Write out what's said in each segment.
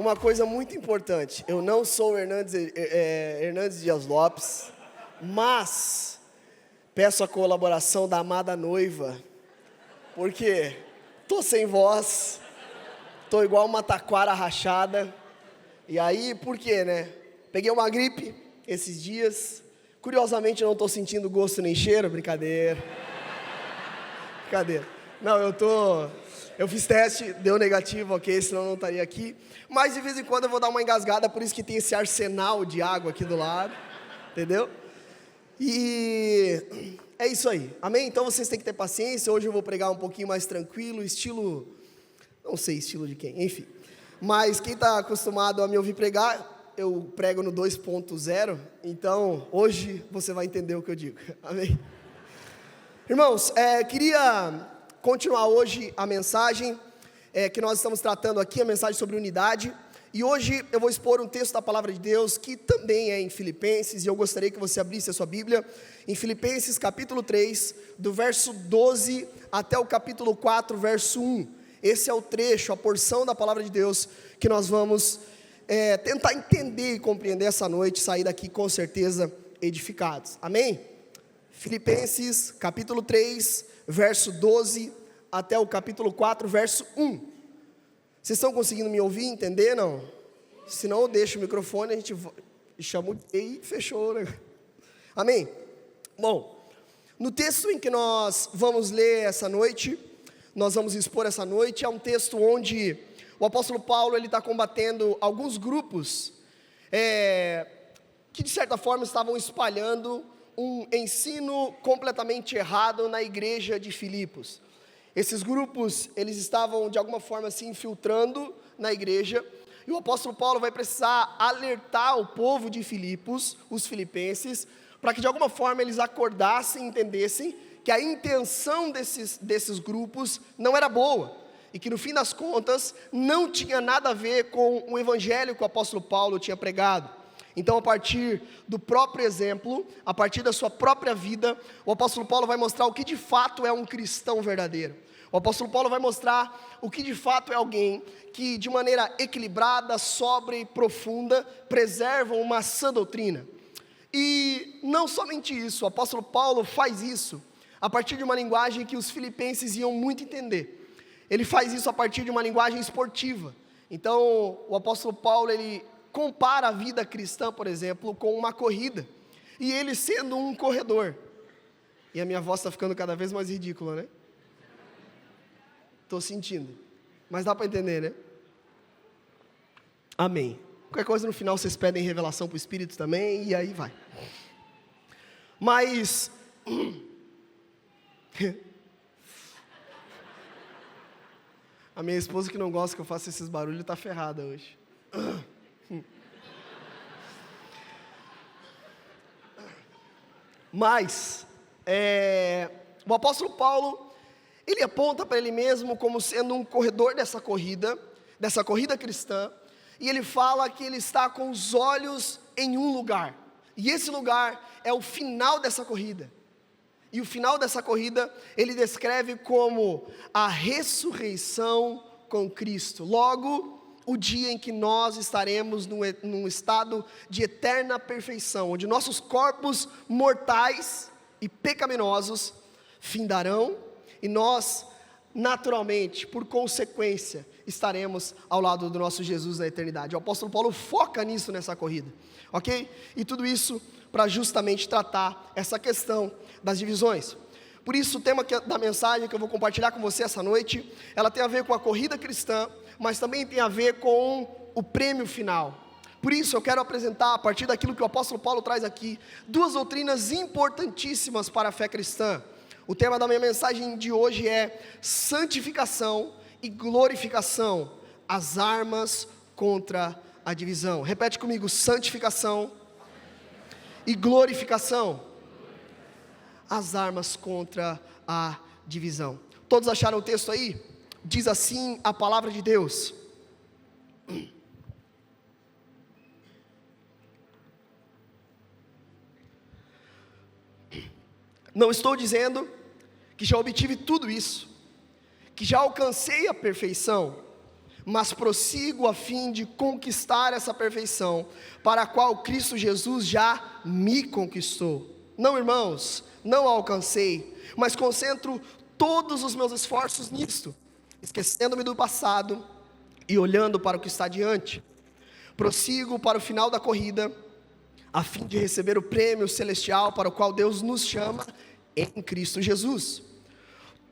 uma coisa muito importante. Eu não sou o Hernandes Dias Lopes, mas peço a colaboração da amada noiva, porque tô sem voz, tô igual uma taquara rachada. E aí, por quê, né? Peguei uma gripe esses dias. Curiosamente, eu não tô sentindo gosto nem cheiro. Brincadeira. Não, eu fiz teste, deu negativo, ok, senão eu não estaria aqui. Mas de vez em quando eu vou dar uma engasgada, por isso que tem esse arsenal de água aqui do lado, entendeu? E é isso aí, amém? Então vocês têm que ter paciência. Hoje eu vou pregar um pouquinho mais tranquilo, estilo, não sei estilo de quem, enfim. Mas quem está acostumado a me ouvir pregar, eu prego no 2.0, então hoje você vai entender o que eu digo, amém? Irmãos, queria continuar hoje a mensagem que nós estamos tratando aqui, a mensagem sobre unidade. E hoje eu vou expor um texto da Palavra de Deus, que também é em Filipenses, e eu gostaria que você abrisse a sua Bíblia, em Filipenses capítulo 3, do verso 12 até o capítulo 4, verso 1. Esse é o trecho, a porção da Palavra de Deus, que nós vamos tentar entender e compreender essa noite, sair daqui com certeza edificados, amém? Filipenses capítulo 3, verso 12 até o capítulo 4, verso 1. Vocês estão conseguindo me ouvir, entender, não? Se não, eu deixo o microfone, a gente chama e fechou, né? Amém? Bom, no texto em que nós vamos ler essa noite, nós vamos expor essa noite, é um texto onde o apóstolo Paulo ele está combatendo alguns grupos que de certa forma estavam espalhando um ensino completamente errado na igreja de Filipos. Esses grupos, eles estavam de alguma forma se infiltrando na igreja, e o apóstolo Paulo vai precisar alertar o povo de Filipos, os filipenses, para que de alguma forma eles acordassem e entendessem que a intenção desses grupos não era boa, e que no fim das contas não tinha nada a ver com o evangelho que o apóstolo Paulo tinha pregado. Então, a partir do próprio exemplo, a partir da sua própria vida, o apóstolo Paulo vai mostrar o que de fato é um cristão verdadeiro. O apóstolo Paulo vai mostrar o que de fato é alguém que de maneira equilibrada, sóbria e profunda, preserva uma sã doutrina. E não somente isso, o apóstolo Paulo faz isso a partir de uma linguagem que os filipenses iam muito entender. Ele faz isso a partir de uma linguagem esportiva. Então, o apóstolo Paulo, ele compara a vida cristã, por exemplo, com uma corrida, e ele sendo um corredor. E a minha voz está ficando cada vez mais ridícula, né? Estou sentindo, mas dá para entender, né? Amém. Qualquer coisa no final vocês pedem revelação para o Espírito também, e aí vai. Mas a minha esposa que não gosta que eu faça esses barulhos está ferrada hoje. Mas o apóstolo Paulo, ele aponta para ele mesmo como sendo um corredor dessa corrida cristã, e ele fala que ele está com os olhos em um lugar, e esse lugar é o final dessa corrida, e o final dessa corrida ele descreve como a ressurreição com Cristo, logo o dia em que nós estaremos num estado de eterna perfeição, onde nossos corpos mortais e pecaminosos findarão, e nós, naturalmente, por consequência, estaremos ao lado do nosso Jesus na eternidade. O apóstolo Paulo foca nisso nessa corrida, ok? E tudo isso para justamente tratar essa questão das divisões. Por isso o tema da mensagem que eu vou compartilhar com você essa noite, ela tem a ver com a corrida cristã, mas também tem a ver com o prêmio final. Por isso eu quero apresentar, a partir daquilo que o apóstolo Paulo traz aqui, duas doutrinas importantíssimas para a fé cristã. O tema da minha mensagem de hoje é santificação e glorificação, as armas contra a divisão. Repete comigo: santificação e glorificação, as armas contra a divisão. Todos acharam o texto aí? Diz assim a palavra de Deus: não estou dizendo que já obtive tudo isso, que já alcancei a perfeição, mas prossigo a fim de conquistar essa perfeição, para a qual Cristo Jesus já me conquistou. Não, irmãos, não a alcancei, mas concentro todos os meus esforços nisto, esquecendo-me do passado e olhando para o que está diante. Prossigo para o final da corrida, a fim de receber o prêmio celestial para o qual Deus nos chama em Cristo Jesus.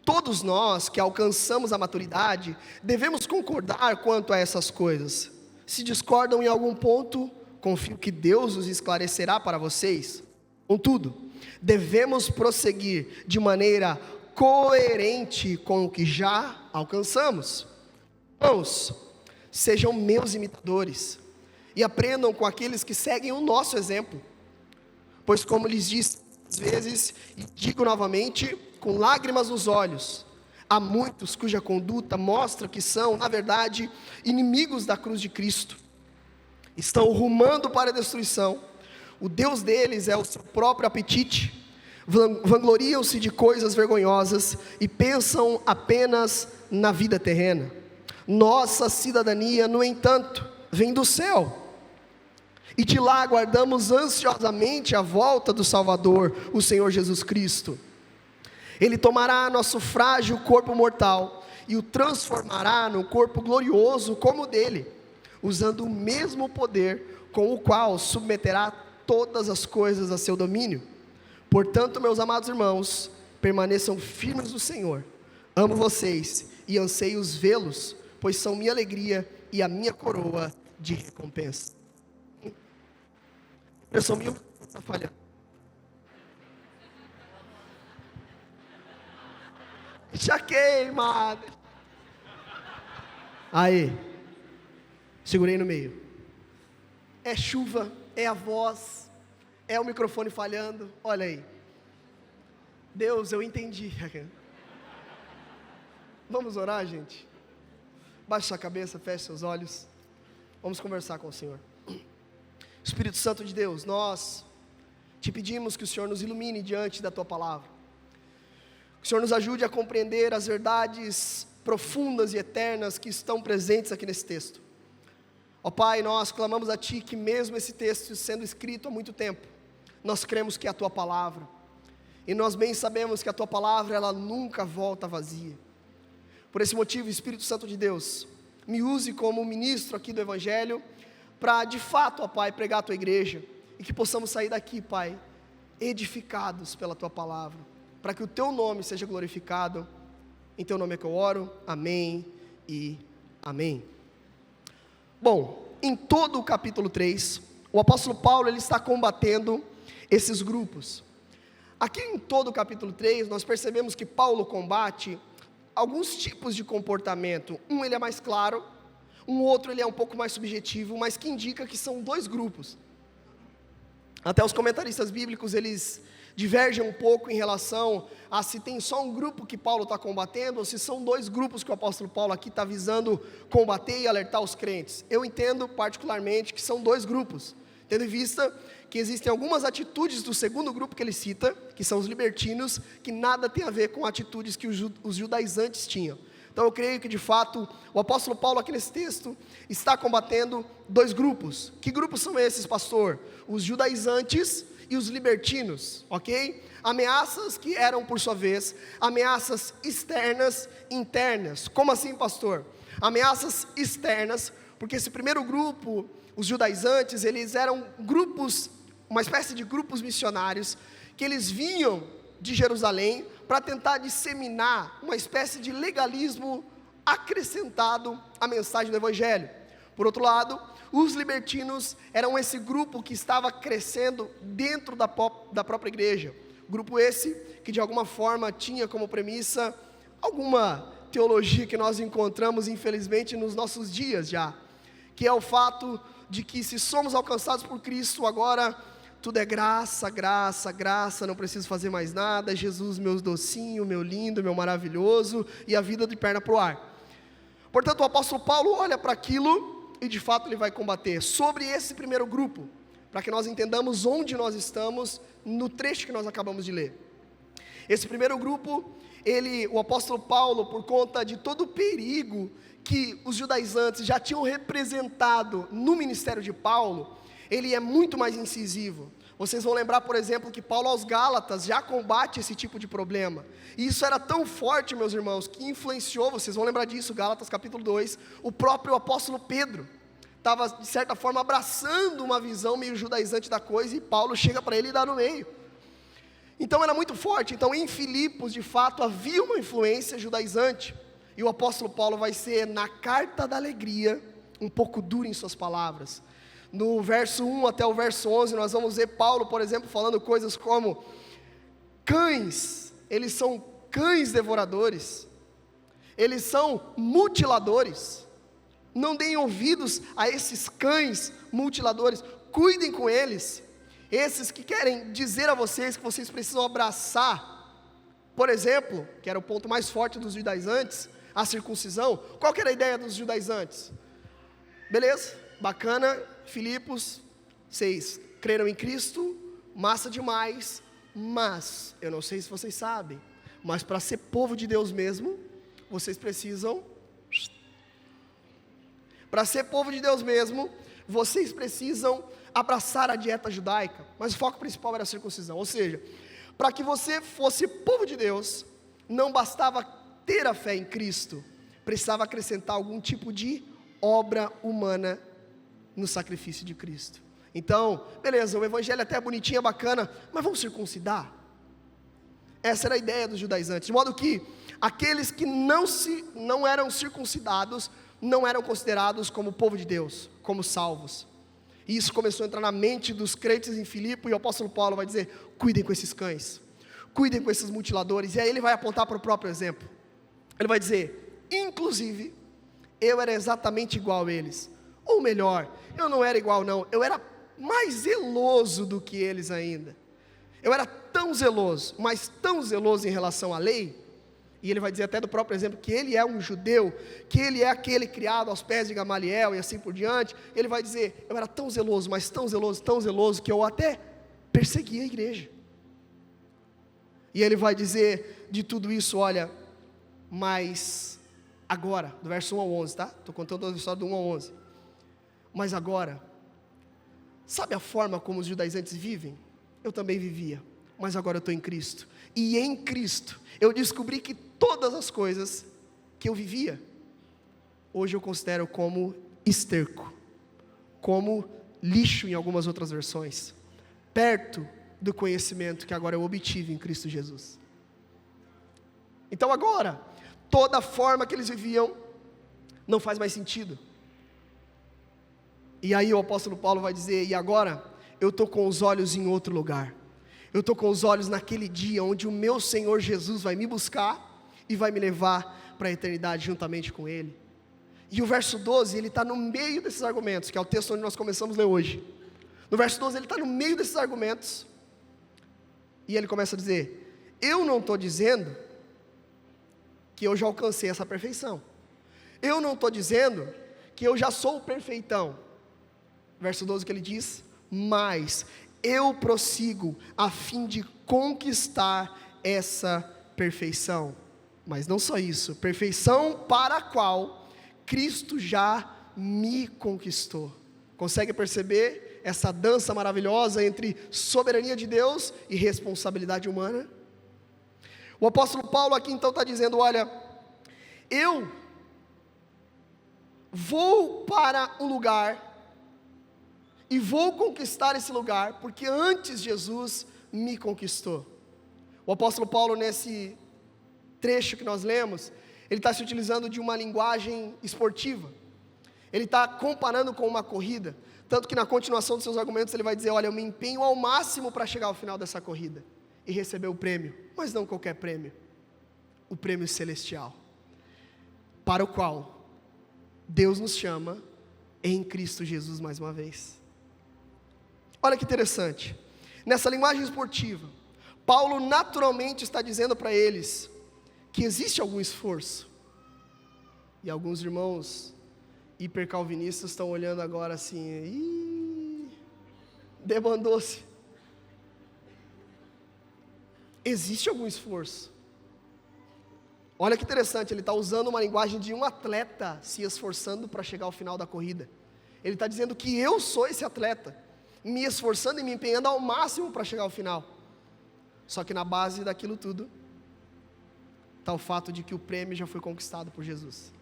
Todos nós que alcançamos a maturidade, devemos concordar quanto a essas coisas. Se discordam em algum ponto, confio que Deus os esclarecerá para vocês. Contudo, devemos prosseguir de maneira coerente com o que já alcançamos. Irmãos, sejam meus imitadores e aprendam com aqueles que seguem o nosso exemplo. Pois como lhes disse às vezes, e digo novamente, com lágrimas nos olhos, há muitos cuja conduta mostra que são, na verdade, inimigos da cruz de Cristo. Estão rumando para a destruição. O Deus deles é o seu próprio apetite. Vangloriam-se de coisas vergonhosas e pensam apenas na vida terrena. Nossa cidadania, no entanto, vem do céu, e de lá aguardamos ansiosamente a volta do Salvador, o Senhor Jesus Cristo. Ele tomará nosso frágil corpo mortal e o transformará num corpo glorioso como o dele, usando o mesmo poder com o qual submeterá todas as coisas a seu domínio. Portanto, meus amados irmãos, permaneçam firmes no Senhor. Amo vocês e anseio vê-los, pois são minha alegria e a minha coroa de recompensa. Eu sou meu, está falhando. Já queimado. Aí, segurei no meio. É chuva, é a voz, é o microfone falhando. Olha aí. Deus, eu entendi. Vamos orar, gente? Baixe sua cabeça, feche seus olhos. Vamos conversar com o Senhor. Espírito Santo de Deus, nós te pedimos que o Senhor nos ilumine diante da tua palavra. Que o Senhor nos ajude a compreender as verdades profundas e eternas que estão presentes aqui nesse texto. Ó Pai, nós clamamos a Ti que mesmo esse texto sendo escrito há muito tempo, nós cremos que é a Tua palavra. E nós bem sabemos que a Tua palavra, ela nunca volta vazia. Por esse motivo, Espírito Santo de Deus, me use como ministro aqui do Evangelho, para de fato, ó Pai, pregar a Tua igreja, e que possamos sair daqui, Pai, edificados pela Tua palavra, para que o Teu nome seja glorificado. Em Teu nome é que eu oro, amém e amém. Bom, em todo o capítulo 3, o apóstolo Paulo, ele está combatendo esses grupos. Aqui em todo o capítulo 3, nós percebemos que Paulo combate alguns tipos de comportamento. Um ele é mais claro, um outro ele é um pouco mais subjetivo, mas que indica que são dois grupos. Até os comentaristas bíblicos, eles divergem um pouco em relação a se tem só um grupo que Paulo está combatendo, ou se são dois grupos que o apóstolo Paulo aqui está visando combater e alertar os crentes. Eu entendo particularmente que são dois grupos, tendo em vista que existem algumas atitudes do segundo grupo que ele cita, que são os libertinos, que nada tem a ver com atitudes que os judaizantes tinham. Então eu creio que de fato o apóstolo Paulo aqui nesse texto está combatendo dois grupos. Que grupos são esses, pastor? Os judaizantes e os libertinos, ok? Ameaças que eram, por sua vez, ameaças externas e internas. Como assim, pastor? Ameaças externas, porque esse primeiro grupo, os judaizantes, eles eram grupos, uma espécie de grupos missionários, que eles vinham de Jerusalém para tentar disseminar uma espécie de legalismo acrescentado à mensagem do Evangelho. Por outro lado, os libertinos eram esse grupo que estava crescendo dentro da própria igreja. Grupo esse que de alguma forma tinha como premissa alguma teologia que nós encontramos infelizmente nos nossos dias já, que é o fato de que se somos alcançados por Cristo agora, tudo é graça, graça, graça, não preciso fazer mais nada, Jesus meu docinho, meu lindo, meu maravilhoso, e a vida de perna para o ar. Portanto, o apóstolo Paulo olha para aquilo e de fato ele vai combater sobre esse primeiro grupo, para que nós entendamos onde nós estamos no trecho que nós acabamos de ler. Esse primeiro grupo, o apóstolo Paulo, por conta de todo o perigo que os judaizantes já tinham representado no ministério de Paulo, ele é muito mais incisivo. Vocês vão lembrar, por exemplo, que Paulo aos Gálatas já combate esse tipo de problema. E isso era tão forte, meus irmãos, que influenciou, vocês vão lembrar disso, Gálatas capítulo 2, o próprio apóstolo Pedro estava, de certa forma, abraçando uma visão meio judaizante da coisa, e Paulo chega para ele e dá no meio. Então era muito forte. Então em Filipos, de fato, havia uma influência judaizante, e o apóstolo Paulo vai ser, na carta da alegria, um pouco duro em suas palavras. No verso 1 até o verso 11, nós vamos ver Paulo, por exemplo, falando coisas como: cães, eles são cães devoradores, eles são mutiladores. Não deem ouvidos a esses cães mutiladores, cuidem com eles. Esses que querem dizer a vocês que vocês precisam abraçar, por exemplo, que era o ponto mais forte dos judaizantes, a circuncisão. Qual que era a ideia dos judaizantes? Beleza, bacana, Filipos 6, creram em Cristo, massa demais, mas, eu não sei se vocês sabem, mas para ser povo de Deus mesmo, vocês precisam... Para ser povo de Deus mesmo, vocês precisam abraçar a dieta judaica, mas o foco principal era a circuncisão. Ou seja, para que você fosse povo de Deus, não bastava ter a fé em Cristo, precisava acrescentar algum tipo de obra humana no sacrifício de Cristo. Então, beleza, o evangelho até é bonitinho, é bacana, mas vamos circuncidar? Essa era a ideia dos judaizantes, de modo que aqueles que não eram circuncidados, não eram considerados como povo de Deus, como salvos. E isso começou a entrar na mente dos crentes em Filipe, e o apóstolo Paulo vai dizer: cuidem com esses cães, cuidem com esses mutiladores. E aí ele vai apontar para o próprio exemplo. Ele vai dizer: inclusive, eu era exatamente igual a eles, ou melhor, eu não era igual não, eu era mais zeloso do que eles ainda. Eu era tão zeloso, mas tão zeloso em relação à lei. E ele vai dizer até do próprio exemplo que ele é um judeu, que ele é aquele criado aos pés de Gamaliel e assim por diante. Ele vai dizer: eu era tão zeloso, mas tão zeloso, que eu até perseguia a igreja. E ele vai dizer de tudo isso: olha, mas agora, do verso 1 ao 11, tá? Estou contando a história do 1 ao 11. Mas agora, sabe a forma como os judaizantes vivem? Eu também vivia, mas agora eu estou em Cristo. E em Cristo, eu descobri que todas as coisas que eu vivia, hoje eu considero como esterco, como lixo em algumas outras versões, perto do conhecimento que agora eu obtive em Cristo Jesus. Então agora, toda a forma que eles viviam, não faz mais sentido. E aí o apóstolo Paulo vai dizer: e agora, eu estou com os olhos em outro lugar. Eu estou com os olhos naquele dia onde o meu Senhor Jesus vai me buscar e vai me levar para a eternidade juntamente com Ele. E o verso 12, ele está no meio desses argumentos, que é o texto onde nós começamos a ler hoje. No verso 12 ele está no meio desses argumentos, e ele começa a dizer: eu não estou dizendo que eu já alcancei essa perfeição. Eu não estou dizendo que eu já sou o perfeitão. Verso 12 que ele diz: mas eu prossigo a fim de conquistar essa perfeição. Mas não só isso, perfeição para a qual Cristo já me conquistou. Consegue perceber essa dança maravilhosa entre soberania de Deus e responsabilidade humana? O apóstolo Paulo aqui então está dizendo: olha, eu vou para um lugar e vou conquistar esse lugar, porque antes Jesus me conquistou. O apóstolo Paulo, nesse trecho que nós lemos, ele está se utilizando de uma linguagem esportiva. Ele está comparando com uma corrida, tanto que na continuação dos seus argumentos ele vai dizer: olha, eu me empenho ao máximo para chegar ao final dessa corrida e receber o prêmio, mas não qualquer prêmio, o prêmio celestial, para o qual Deus nos chama em Cristo Jesus mais uma vez. Olha que interessante, nessa linguagem esportiva, Paulo naturalmente está dizendo para eles que existe algum esforço, e alguns irmãos hipercalvinistas estão olhando agora assim: debandou-se. Existe algum esforço, Olha que interessante, ele está usando uma linguagem de um atleta se esforçando para chegar ao final da corrida. Ele está dizendo que eu sou esse atleta, me esforçando e me empenhando ao máximo para chegar ao final. Só que na base daquilo tudo, está o fato de que o prêmio já foi conquistado por Jesus.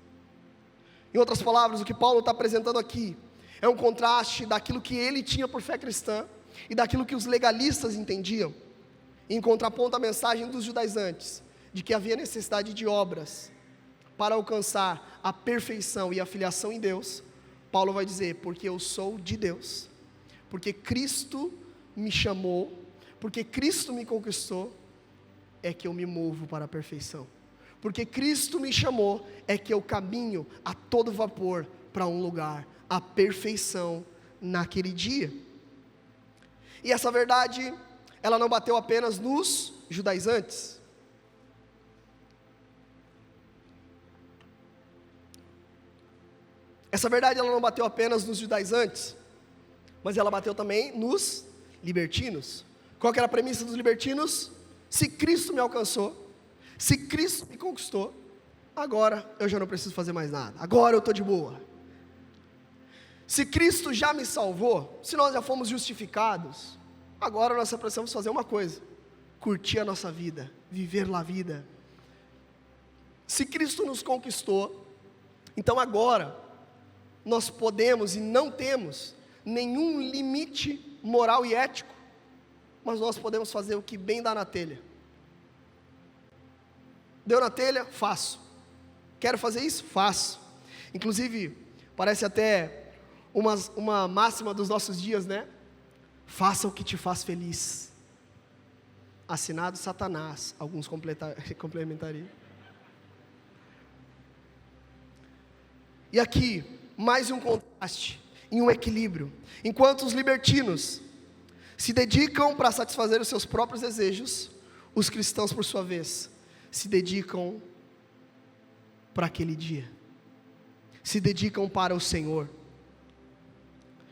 Em outras palavras, o que Paulo está apresentando aqui é um contraste daquilo que ele tinha por fé cristã e daquilo que os legalistas entendiam, em contraponto à mensagem dos judaizantes, de que havia necessidade de obras para alcançar a perfeição e a filiação em Deus. Paulo vai dizer, porque eu sou de Deus, porque Cristo me chamou, porque Cristo me conquistou, é que eu me movo para a perfeição. Porque Cristo me chamou, é que eu caminho a todo vapor para um lugar, a perfeição naquele dia. E essa verdade, ela não bateu apenas nos judaizantes. Essa verdade, ela não bateu apenas nos judaizantes, mas ela bateu também nos libertinos. Qual que era a premissa dos libertinos? Se Cristo me alcançou, se Cristo me conquistou, agora eu já não preciso fazer mais nada, agora eu estou de boa. Se Cristo já me salvou, se nós já fomos justificados, agora nós só precisamos fazer uma coisa: curtir a nossa vida, viver a vida. Se Cristo nos conquistou, então agora nós podemos e não temos nenhum limite moral e ético, mas nós podemos fazer o que bem dá na telha. Deu na telha? Faço. Quero fazer isso? Faço. Inclusive, parece até uma máxima dos nossos dias, né? Faça o que te faz feliz. Assinado Satanás, alguns complementariam. E aqui, mais um contraste, em um equilíbrio. Enquanto os libertinos se dedicam para satisfazer os seus próprios desejos, os cristãos, por sua vez, se dedicam para aquele dia, se dedicam para o Senhor.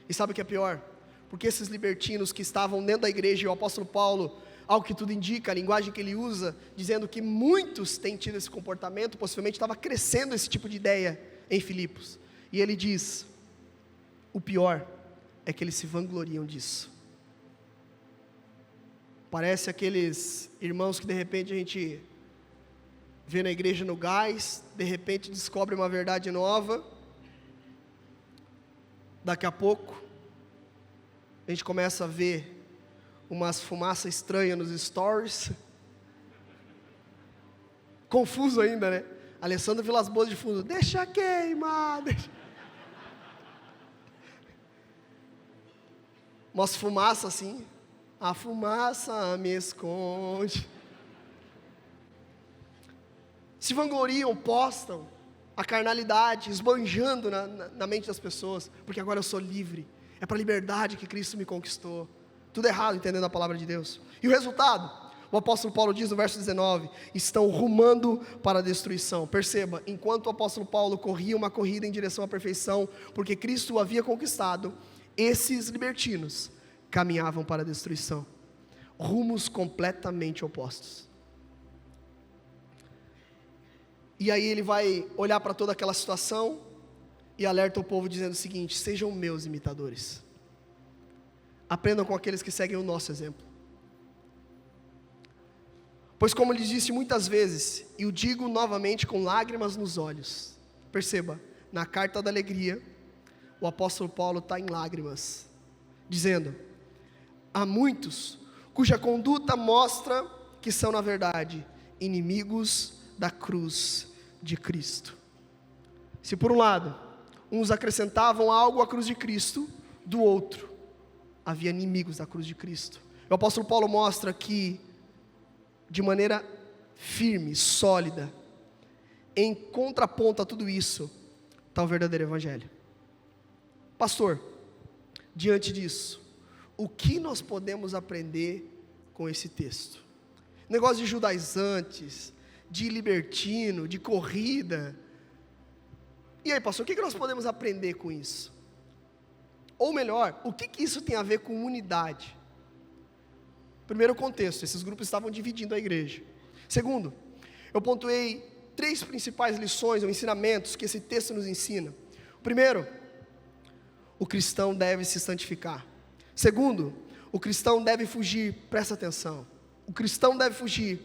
E sabe o que é pior? Porque esses libertinos que estavam dentro da igreja, e o apóstolo Paulo, ao que tudo indica, a linguagem que ele usa, dizendo que muitos têm tido esse comportamento, possivelmente estava crescendo esse tipo de ideia em Filipos. E ele diz, o pior é que eles se vangloriam disso. Parece aqueles irmãos que de repente a gente vê na igreja no gás, de repente descobre uma verdade nova, daqui a pouco a gente começa a ver umas fumaças estranhas nos stories, confuso ainda, né? Alessandro Vilas Boas de fundo, deixa queimar, umas fumaças assim, a fumaça me esconde. Se vangloriam, postam a carnalidade, esbanjando na mente das pessoas, porque agora eu sou livre, é para a liberdade que Cristo me conquistou. Tudo errado, entendendo a palavra de Deus. E o resultado? O apóstolo Paulo diz no verso 19, estão rumando para a destruição. Perceba, enquanto o apóstolo Paulo corria uma corrida em direção à perfeição, porque Cristo o havia conquistado, esses libertinos caminhavam para a destruição. Rumos completamente opostos. E aí ele vai olhar para toda aquela situação e alerta o povo dizendo o seguinte: sejam meus imitadores. Aprendam com aqueles que seguem o nosso exemplo. Pois como lhes disse muitas vezes, e o digo novamente com lágrimas nos olhos. Perceba, na carta da alegria, o apóstolo Paulo está em lágrimas, dizendo, há muitos cuja conduta mostra que são na verdade inimigos da cruz de Cristo. Se por um lado, uns acrescentavam algo à cruz de Cristo, do outro, havia inimigos da cruz de Cristo. O apóstolo Paulo mostra que, de maneira firme, sólida, em contraponto a tudo isso, está o verdadeiro evangelho. Pastor, diante disso, o que nós podemos aprender com esse texto? Negócio de judaizantes, de libertino, de corrida. E aí, pastor, o que nós podemos aprender com isso? Ou melhor, o que isso tem a ver com unidade? Primeiro, o contexto, esses grupos estavam dividindo a igreja. Segundo, eu pontuei 3 principais lições ou ensinamentos que esse texto nos ensina. O primeiro, o cristão deve se santificar. Segundo, o cristão deve fugir, presta atenção, o cristão deve fugir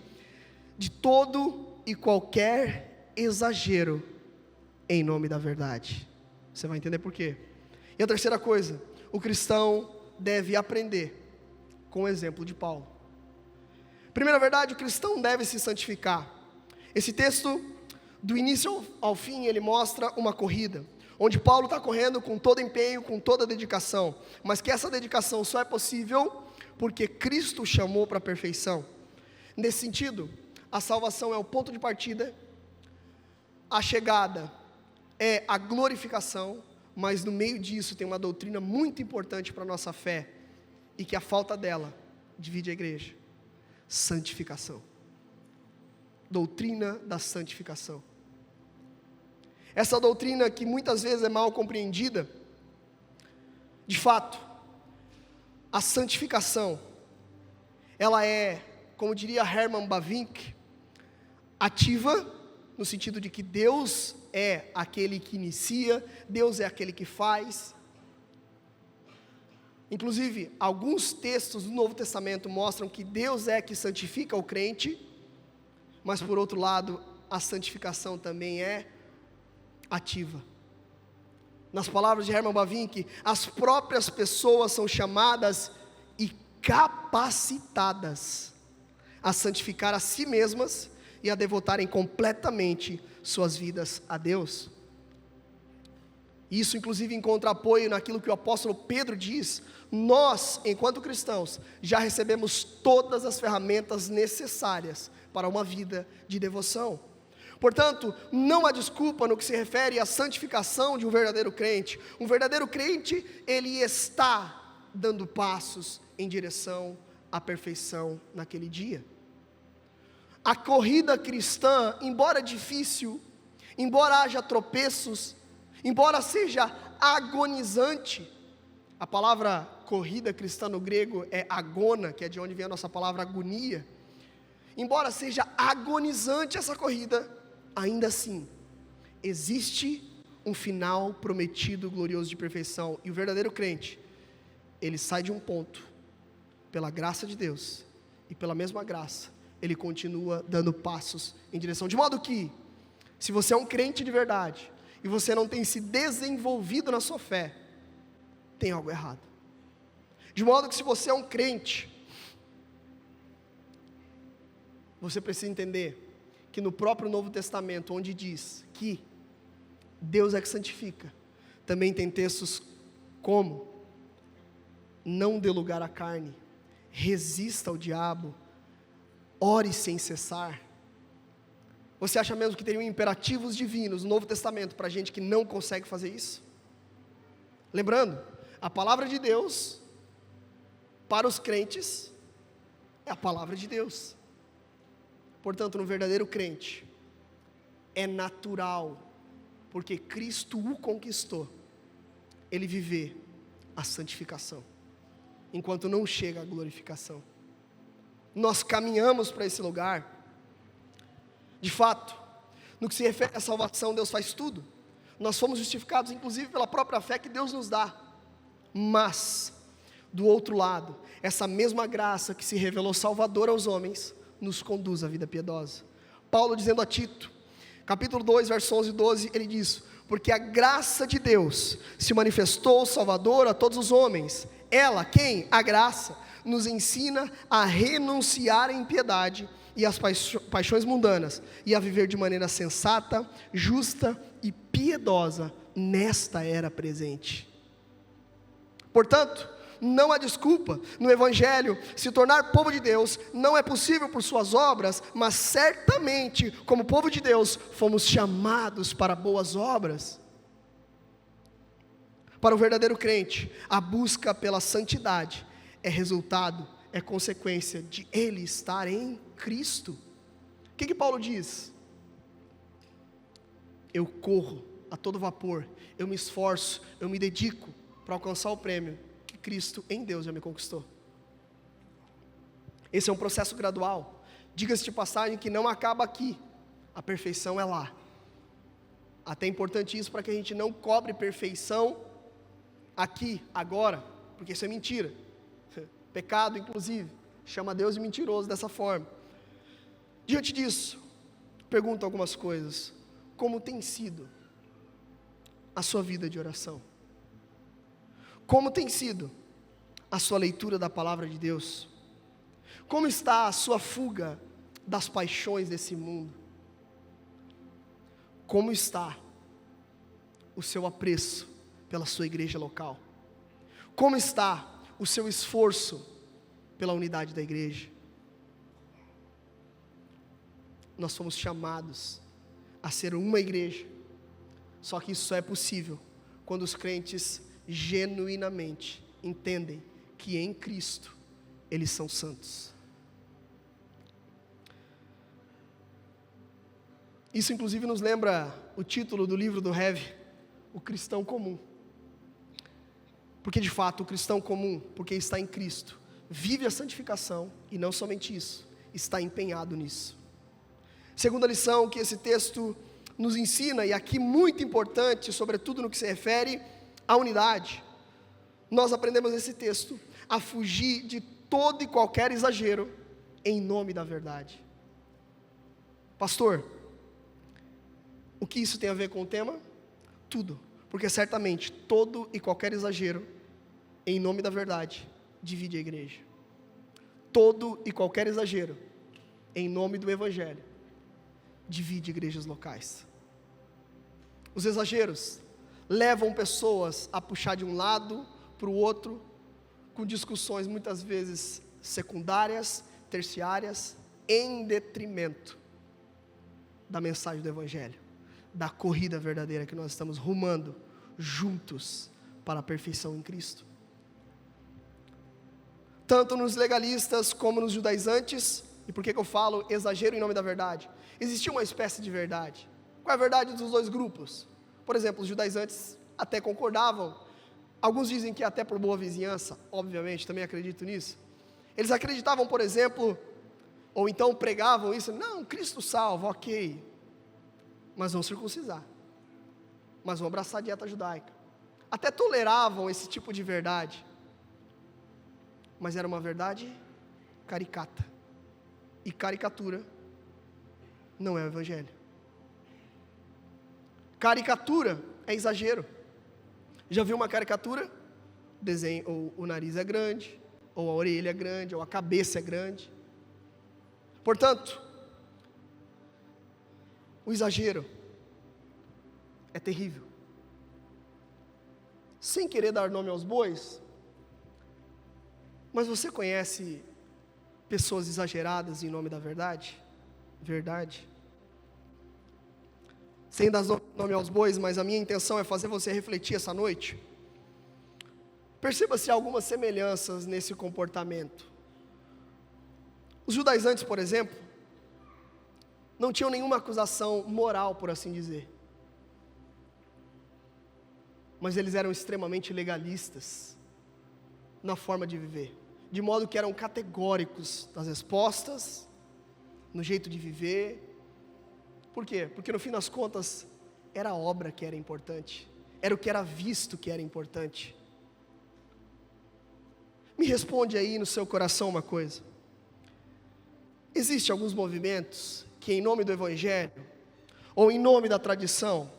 de todo e qualquer exagero em nome da verdade. Você vai entender por quê. E a terceira coisa, o cristão deve aprender com o exemplo de Paulo. Primeira verdade, o cristão deve se santificar. Esse texto, do início ao fim, ele mostra uma corrida, onde Paulo está correndo com todo empenho, com toda dedicação, mas que essa dedicação só é possível porque Cristo o chamou para a perfeição. Nesse sentido, a salvação é o ponto de partida, a chegada é a glorificação, mas no meio disso tem uma doutrina muito importante para a nossa fé, e que a falta dela divide a igreja: santificação. Doutrina da santificação. Essa doutrina que muitas vezes é mal compreendida, de fato, a santificação, ela é, como diria Herman Bavinck, ativa, no sentido de que Deus é aquele que inicia, Deus é aquele que faz. Inclusive, alguns textos do Novo Testamento mostram que Deus é que santifica o crente, mas por outro lado, a santificação também é ativa. Nas palavras de Herman Bavinck, as próprias pessoas são chamadas e capacitadas a santificar a si mesmas e a devotarem completamente suas vidas a Deus. Isso inclusive encontra apoio naquilo que o apóstolo Pedro diz: nós, enquanto cristãos, já recebemos todas as ferramentas necessárias para uma vida de devoção. Portanto, não há desculpa no que se refere à santificação de um verdadeiro crente. Um verdadeiro crente, ele está dando passos em direção à perfeição naquele dia. A corrida cristã, embora difícil, embora haja tropeços, embora seja agonizante, a palavra corrida cristã no grego é agona, que é de onde vem a nossa palavra agonia. Embora seja agonizante essa corrida, ainda assim, existe um final prometido, glorioso, de perfeição. E o verdadeiro crente, ele sai de um ponto, pela graça de Deus, e pela mesma graça, ele continua dando passos em direção, de modo que, se você é um crente de verdade, e você não tem se desenvolvido na sua fé, tem algo errado. De modo que, se você é um crente, você precisa entender que no próprio Novo Testamento, onde diz que Deus é que santifica, também tem textos como: não dê lugar à carne, resista ao diabo, ore sem cessar. Você acha mesmo que teriam imperativos divinos no Novo Testamento para gente que não consegue fazer isso? Lembrando, a palavra de Deus para os crentes é a palavra de Deus. Portanto, no verdadeiro crente, é natural, porque Cristo o conquistou, ele viver a santificação, enquanto não chega a glorificação. Nós caminhamos para esse lugar. De fato, no que se refere à salvação, Deus faz tudo. Nós fomos justificados, inclusive, pela própria fé que Deus nos dá. Mas, do outro lado, essa mesma graça que se revelou salvadora aos homens, nos conduz à vida piedosa. Paulo dizendo a Tito, capítulo 2, versos 11 e 12, ele diz: porque a graça de Deus se manifestou salvadora a todos os homens. Ela, quem? A graça, nos ensina a renunciar à impiedade e às paixões mundanas, e a viver de maneira sensata, justa e piedosa nesta era presente. Portanto, não há desculpa no Evangelho. Se tornar povo de Deus não é possível por suas obras, mas certamente, como povo de Deus, fomos chamados para boas obras. Para o verdadeiro crente, a busca pela santidade é resultado, é consequência de ele estar em Cristo. O que Paulo diz? Eu corro a todo vapor, eu me esforço, eu me dedico para alcançar o prêmio que Cristo em Deus já me conquistou. Esse é um processo gradual. Diga-se de passagem que não acaba aqui. A perfeição é lá. Até é importante isso para que a gente não cobre perfeição aqui, agora, porque isso é mentira. Pecado, inclusive, chama Deus de mentiroso dessa forma. Diante disso, pergunto algumas coisas. Como tem sido a sua vida de oração? Como tem sido a sua leitura da palavra de Deus? Como está a sua fuga das paixões desse mundo? Como está o seu apreço pela sua igreja local? Como está o seu esforço pela unidade da igreja? Nós fomos chamados a ser uma igreja, só que isso só é possível quando os crentes genuinamente entendem que em Cristo eles são santos. Isso inclusive nos lembra o título do livro do Heavy, O Cristão Comum. Porque de fato o cristão comum, porque está em Cristo, vive a santificação e não somente isso, está empenhado nisso. Segunda lição que esse texto nos ensina, e aqui muito importante, sobretudo no que se refere à unidade, nós aprendemos nesse texto a fugir de todo e qualquer exagero em nome da verdade. Pastor, o que isso tem a ver com o tema? Tudo, porque certamente todo e qualquer exagero em nome da verdade divide a igreja. Todo e qualquer exagero em nome do evangelho divide igrejas locais. Os exageros levam pessoas a puxar de um lado para o outro, com discussões muitas vezes secundárias, terciárias, em detrimento da mensagem do evangelho, da corrida verdadeira que nós estamos rumando juntos para a perfeição em Cristo. Tanto nos legalistas como nos judaizantes, e por que eu falo exagero em nome da verdade? Existia uma espécie de verdade. Qual é a verdade dos dois grupos? Por exemplo, os judaizantes até concordavam, alguns dizem que até por boa vizinhança, obviamente, também acredito nisso. Eles acreditavam, por exemplo, ou então pregavam isso, não, Cristo salva, ok, mas vão circuncisar, mas vão abraçar a dieta judaica. Até toleravam esse tipo de verdade, mas era uma verdade caricata, e caricatura não é o evangelho. Caricatura é exagero. Já viu uma caricatura? Desenho, ou o nariz é grande, ou a orelha é grande, ou a cabeça é grande. Portanto, o exagero é terrível. Sem querer dar nome aos bois, mas você conhece pessoas exageradas em nome da verdade? Verdade. Sem dar nome aos bois, mas a minha intenção é fazer você refletir essa noite. Perceba-se algumas semelhanças nesse comportamento. Os judaizantes, por exemplo, não tinham nenhuma acusação moral, por assim dizer. Mas eles eram extremamente legalistas na forma de viver, de modo que eram categóricos nas respostas, no jeito de viver. Por quê? Porque no fim das contas, era a obra que era importante, era o que era visto que era importante. Me responde aí no seu coração uma coisa. Existem alguns movimentos que em nome do evangelho, ou em nome da tradição,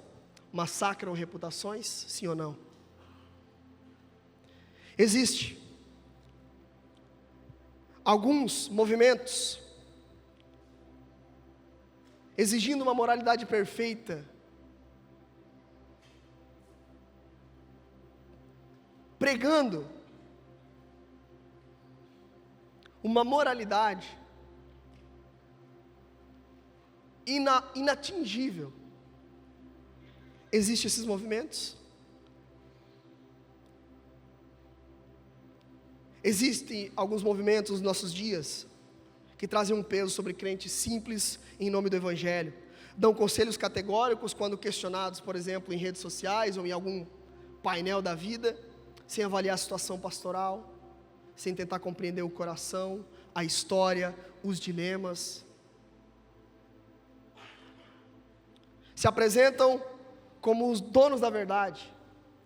massacram reputações, sim ou não? Existe alguns movimentos exigindo uma moralidade perfeita, pregando uma moralidade inatingível. Existem esses movimentos? Existem alguns movimentos nos nossos dias que trazem um peso sobre crentes simples em nome do evangelho, dão conselhos categóricos quando questionados, por exemplo, em redes sociais ou em algum painel da vida, sem avaliar a situação pastoral, sem tentar compreender o coração, a história, os dilemas. se apresentam como os donos da verdade,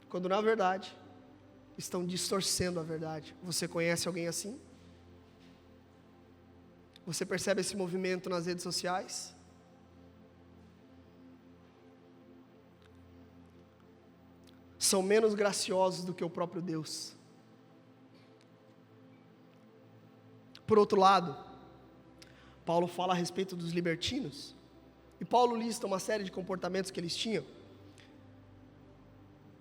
quando na verdade estão distorcendo a verdade. Você conhece alguém assim? Você percebe esse movimento nas redes sociais? São menos graciosos do que o próprio Deus. Por outro lado, Paulo fala a respeito dos libertinos, e Paulo lista uma série de comportamentos que eles tinham,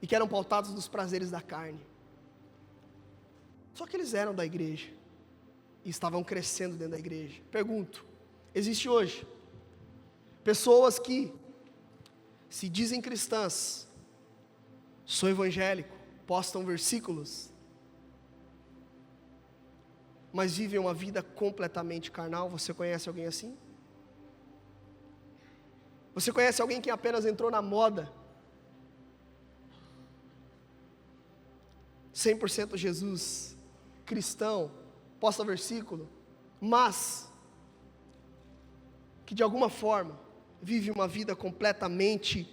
e que eram pautados nos prazeres da carne. Só que eles eram da igreja, e estavam crescendo dentro da igreja. Pergunto, existe hoje pessoas que se dizem cristãs, sou evangélico, postam versículos, mas vivem uma vida completamente carnal? Você conhece alguém assim? Você conhece alguém que apenas entrou na moda? 100% Jesus, cristão, posta versículo, mas que de alguma forma vive uma vida completamente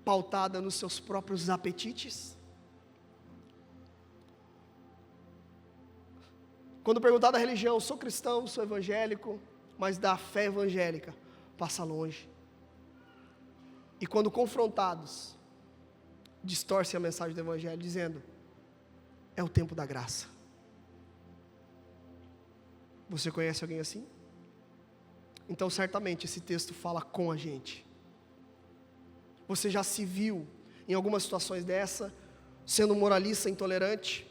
pautada nos seus próprios apetites? Quando perguntado da religião, sou cristão, sou evangélico, mas da fé evangélica passa longe. E quando confrontados, distorcem a mensagem do evangelho, dizendo: é o tempo da graça. Você conhece alguém assim? Então certamente esse texto fala com a gente. Você já se viu em algumas situações dessa, sendo moralista, intolerante,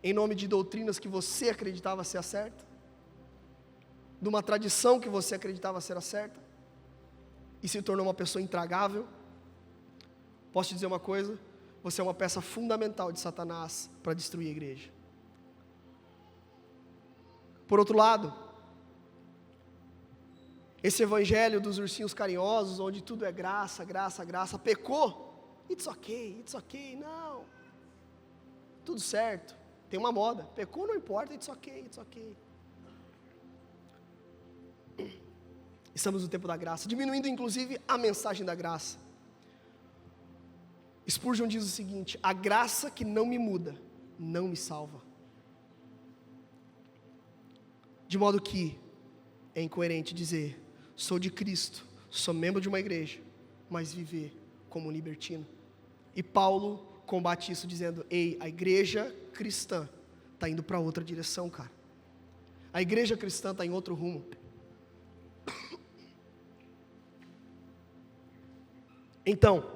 em nome de doutrinas que você acreditava ser a certa, de uma tradição que você acreditava ser a certa, e se tornou uma pessoa intragável? Posso te dizer uma coisa? Você é uma peça fundamental de Satanás para destruir a igreja. Por outro lado, esse evangelho dos ursinhos carinhosos, onde tudo é graça, graça, graça, pecou, it's ok, não, tudo certo, tem uma moda, pecou não importa, it's ok. Estamos no tempo da graça, diminuindo inclusive a mensagem da graça. Spurgeon diz o seguinte: a graça que não me muda, não me salva. De modo que é incoerente dizer, sou de Cristo, sou membro de uma igreja, mas viver como um libertino. E Paulo combate isso dizendo: ei, a igreja cristã está indo para outra direção, cara. A igreja cristã está em outro rumo. Então,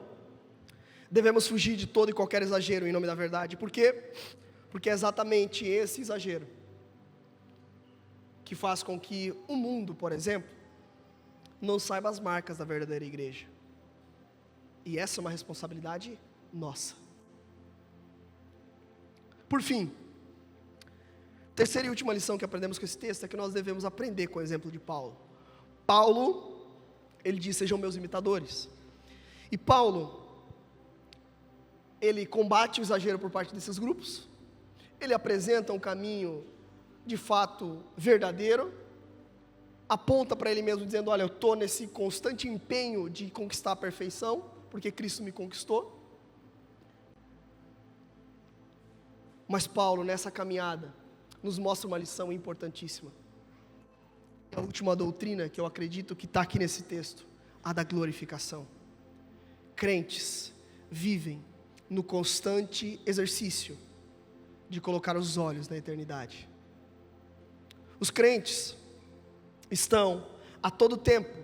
devemos fugir de todo e qualquer exagero em nome da verdade. Por quê? Porque é exatamente esse exagero que faz com que o mundo, por exemplo, não saiba as marcas da verdadeira igreja. E essa é uma responsabilidade nossa. Por fim, terceira e última lição que aprendemos com esse texto é que nós devemos aprender com o exemplo de Paulo. Paulo, ele diz: sejam meus imitadores. E Paulo, ele combate o exagero por parte desses grupos, ele apresenta um caminho de fato verdadeiro, aponta para ele mesmo dizendo: olha, eu estou nesse constante empenho de conquistar a perfeição, porque Cristo me conquistou. Mas Paulo, nessa caminhada, nos mostra uma lição importantíssima. A última doutrina que eu acredito que está aqui nesse texto, a da glorificação. Crentes vivem no constante exercício de colocar os olhos na eternidade. Os crentes estão a todo tempo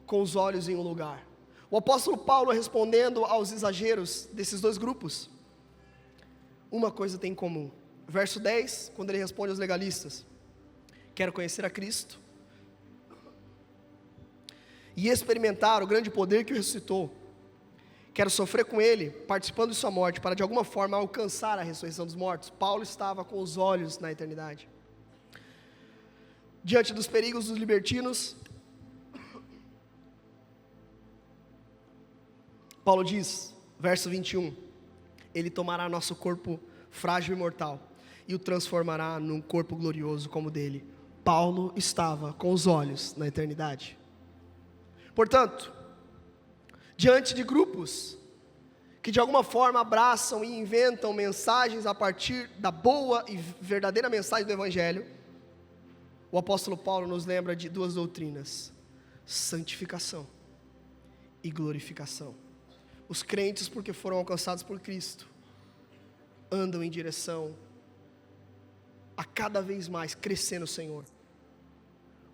com os olhos em um lugar. O apóstolo Paulo, respondendo aos exageros desses dois grupos, uma coisa tem em comum. Verso 10, quando ele responde aos legalistas: quero conhecer a Cristo e experimentar o grande poder que o ressuscitou. Quero sofrer com ele, participando de sua morte, para de alguma forma alcançar a ressurreição dos mortos. Paulo estava com os olhos na eternidade. Diante dos perigos dos libertinos, Paulo diz, verso 21, ele tomará nosso corpo frágil e mortal e o transformará num corpo glorioso como o dele. Paulo estava com os olhos na eternidade. Portanto, diante de grupos que de alguma forma abraçam e inventam mensagens a partir da boa e verdadeira mensagem do Evangelho, o apóstolo Paulo nos lembra de duas doutrinas: santificação e glorificação. Os crentes, porque foram alcançados por Cristo, andam em direção a cada vez mais crescer no Senhor.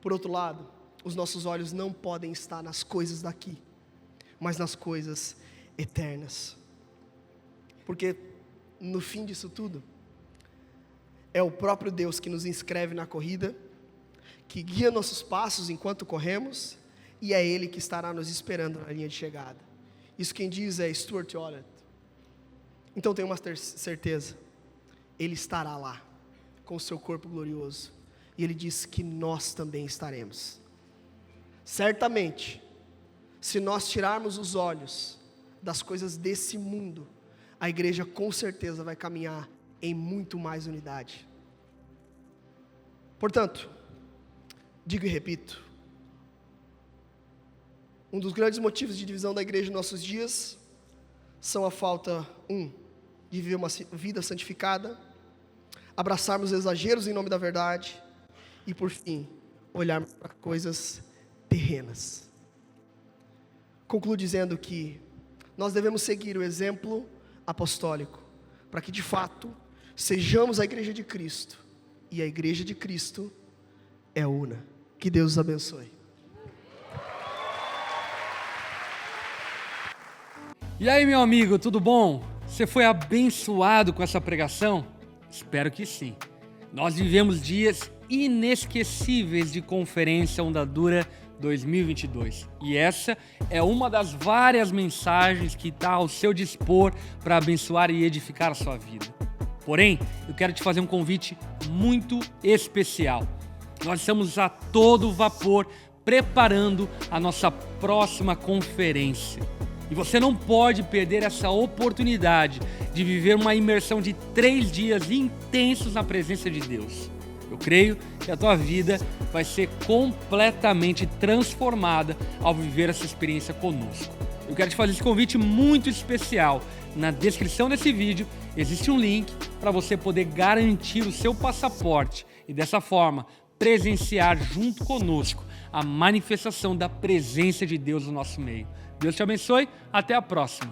Por outro lado, os nossos olhos não podem estar nas coisas daqui, mas nas coisas eternas. Porque no fim disso tudo, é o próprio Deus que nos inscreve na corrida, que guia nossos passos enquanto corremos, e é Ele que estará nos esperando na linha de chegada. Isso quem diz é Stuart Ollett. Então tenha uma certeza, Ele estará lá, com o seu corpo glorioso, e Ele diz que nós também estaremos. Certamente, se nós tirarmos os olhos das coisas desse mundo, a igreja com certeza vai caminhar em muito mais unidade. Portanto, digo e repito, um dos grandes motivos de divisão da igreja em nossos dias são a falta, de viver uma vida santificada, abraçarmos exageros em nome da verdade e, por fim, olharmos para coisas terrenas. Concluo dizendo que nós devemos seguir o exemplo apostólico, para que de fato sejamos a igreja de Cristo, e a igreja de Cristo é una. Que Deus os abençoe. E aí, meu amigo, tudo bom? Você foi abençoado com essa pregação? Espero que sim. Nós vivemos dias inesquecíveis de Conferência Onda Dura 2022. E essa é uma das várias mensagens que está ao seu dispor para abençoar e edificar a sua vida. Porém, eu quero te fazer um convite muito especial. Nós estamos a todo vapor preparando a nossa próxima conferência. E você não pode perder essa oportunidade de viver uma imersão de 3 dias intensos na presença de Deus. Eu creio que a tua vida vai ser completamente transformada ao viver essa experiência conosco. Eu quero te fazer esse convite muito especial. Na descrição desse vídeo existe um link para você poder garantir o seu passaporte e dessa forma presenciar junto conosco a manifestação da presença de Deus no nosso meio. Deus te abençoe, até a próxima.